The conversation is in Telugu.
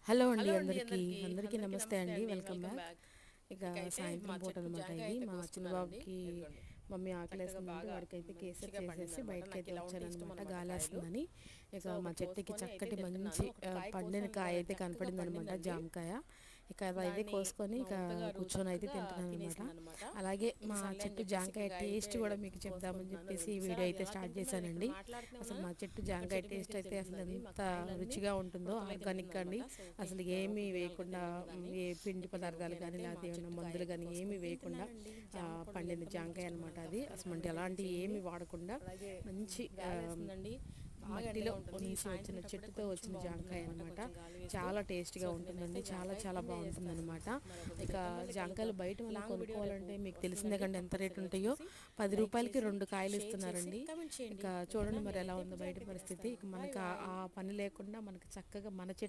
హలో అండి అందరికీ అందరికీ నమస్తే అండి, వెల్కమ్ బ్యాక్. ఇక సాయంత్రం పూట అనమాట. ఇది మా చిన్న బాబుకి మమ్మీ ఆకలేస్తుందంటే వాడికైతే కేసరి చేసేసి బయటకైతే వచ్చానమాట, గాలేస్తుందని. ఇక మా చెట్టుకి చక్కటి మంచి పండిన కాయ అయితే కనపడింది అనమాట, జామకాయ. ఇక అదైతే కోసుకొని ఇక కూర్చొని అయితే తింటున్నాను అనమాట. అలాగే మా చెట్టు జామకాయ టేస్ట్ కూడా మీకు చెప్దామని చెప్పేసి ఈ వీడియో అయితే స్టార్ట్ చేశానండి. అసలు మా చెట్టు జామకాయ టేస్ట్ అయితే అసలు ఎంత రుచిగా ఉంటుందో, ఆర్గానిక్ అండి. అసలు ఏమీ వేయకుండా, ఏ పిండి పదార్థాలు కానీ లేకపోతే ఏమన్నా మందులు కానీ ఏమీ వేయకుండా పండిన జాంకాయ అనమాట. అది అసలు అంటే ఎలాంటి ఏమి వాడకుండా మంచి మట్టిలో నుంచి వచ్చిన చెట్టుతో వచ్చిన జాంకాయ అనమాట. చాలా టేస్ట్గా ఉంటుందండి, చాలా చాలా బాగుంటుంది అనమాట. ఇక జాంకాయలు బయట మనం కొనుక్కోవాలంటే మీకు తెలిసిందే కండి ఎంత రేటు ఉంటాయో. 10 రూపాయలకి 2 కాయలు ఇస్తున్నారండి. ఇక చూడండి మరి ఎలా ఉందో బయట పరిస్థితి. ఇక మనకు ఆ పని లేకుండా మనకు చక్కగా మన చెట్టు